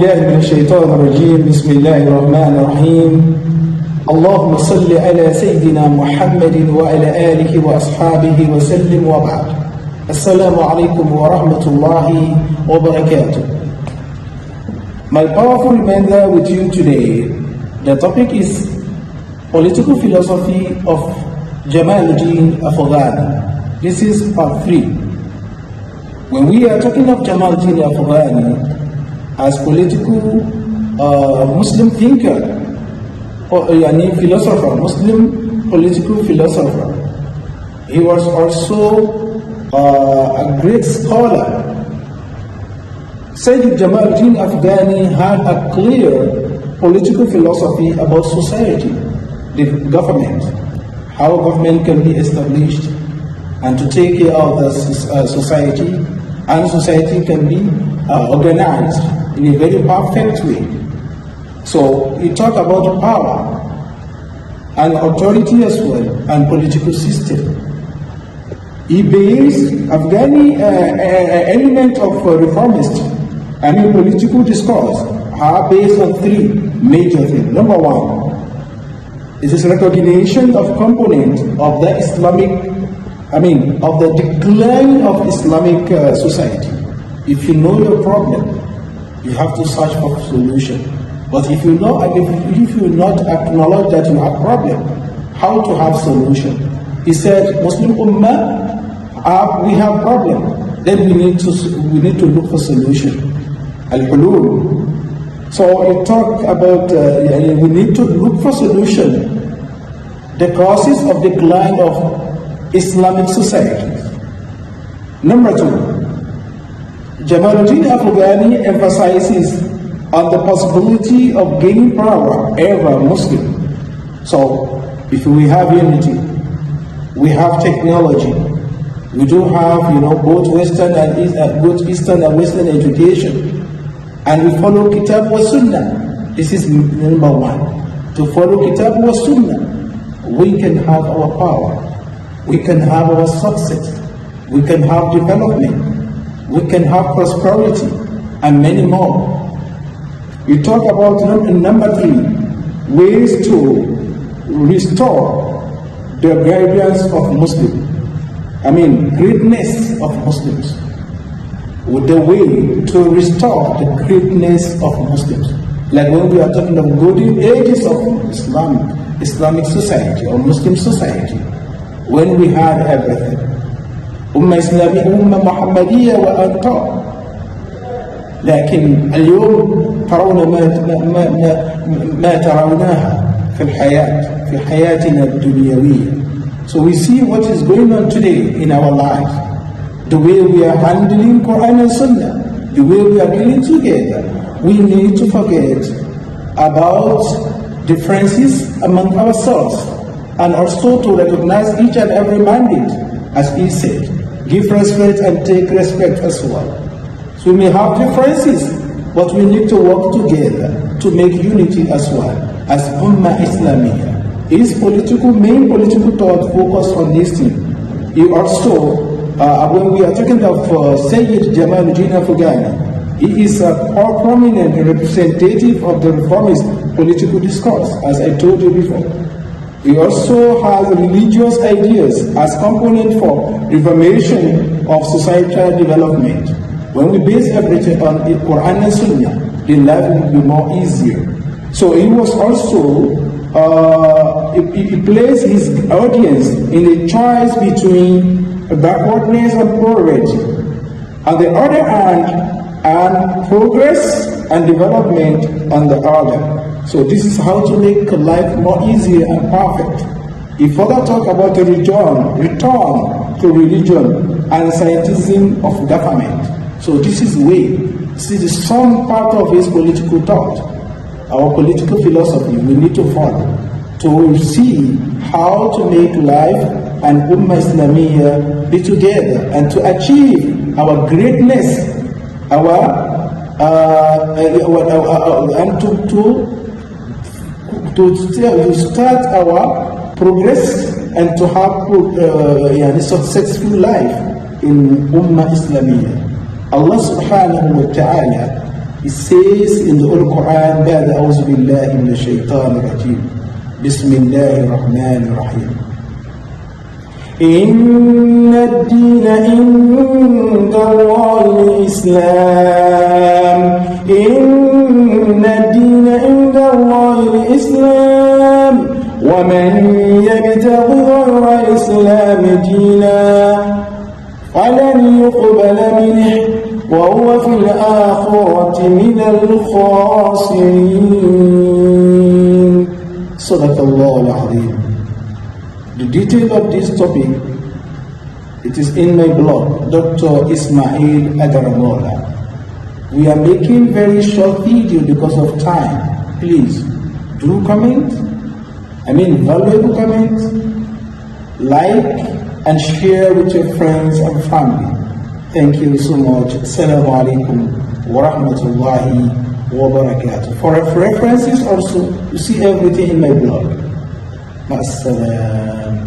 الله من الشيطان الرجيم. بسم الله الرحمن الرحيم. اللهم صل على سيدنا محمد وعلى آله وأصحابه وسلم وبعد. السلام عليكم ورحمة الله وبركاته. My powerful member with you today. The topic is political philosophy of Jamaluddin Afghani. This is part 3. When we are talking of Jamaluddin Afghani as political Muslim thinker or philosopher, Muslim political philosopher, he was also a great scholar. Sayyid Jamaluddin Afghani had a clear political philosophy about society, the government, how government can be established and to take care of the society, and society can be organized in a very perfect way. So he talked about power and authority as well and political system. He based Afghani element of reformist and political discourse are based on 3 major things. Number 1 is this recognition of component of the of the decline of Islamic society. If you know your problem, you have to search for a solution. But if you not acknowledge that you have a problem, how to have solution? He said, Muslim Ummah, we have problem. Then we need to look for solution. Al-hulul. So he talked about we need to look for solution. The causes of decline of Islamic society. Number 2. Jamaluddin Afghani emphasizes on the possibility of gaining power ever Muslim. So, if we have unity, we have technology, we do have both Western and both Eastern and Western education, and we follow Kitab wa Sunnah. This is number 1. To follow Kitab wa Sunnah, we can have our power, we can have our success, we can have development, we can have prosperity, and many more. We talk about number 3, ways to restore the guidance of Muslims. Greatness of Muslims. The way to restore the greatness of Muslims. Like when we are talking of golden ages of Islamic society or Muslim society, when we had everything. أمة إسلامية أمة محمدية وأنت لكن اليوم ترون ما تروناها في حياتنا الدنيوية. So we see what is going on today in our lives, the way we are handling Quran and Sunnah, the way we are dealing together. We need to forget about differences among ourselves and also to recognize each and every mandate, as he said. Give respect and take respect as well. So we may have differences, but we need to work together to make unity as well as Ummah Islamiyah. His main political thought focused on this thing. He also, when we are talking of Sayyid Jamaluddin Afghani, he is a prominent representative of the reformist political discourse, as I told you before. He also has religious ideas as component for reformation of societal development. When we base everything on the Quran and Sunnah, the life will be more easier. So he was also, he placed his audience in a choice between backwardness and poverty. On the other hand, and progress and development on the other. So this is how to make life more easier and perfect. He further talk about the return to religion and scientism of government. So this is some part of his political thought, our political philosophy we need to follow to see how to make life and Ummah Islamiyah be together and to achieve our greatness, to start our progress and to have a successful life in Ummah Islamiyah. Allah subhanahu wa ta'ala It says in the Holy Quran, بعد أعوذ بالله من الشيطان الرجيم بسم الله الرحمن الرحيم إن الدين عند الله الإسلام إن الدين عند الله الإسلام ومن يبتغي غير الإسلام دينا فلن يقبل منه وهو في الآخرة من الخاسرين. صدق الله العظيم. The detail of this topic, it is in my blog, Dr. Ismail Adaramola. We are making very short video because of time. Please do comment, valuable comment, like and share with your friends and family. Thank you so much. Assalamu alaikum wa rahmatullahi wa barakatuh. For references also, you see everything in my blog. Ma'assalam.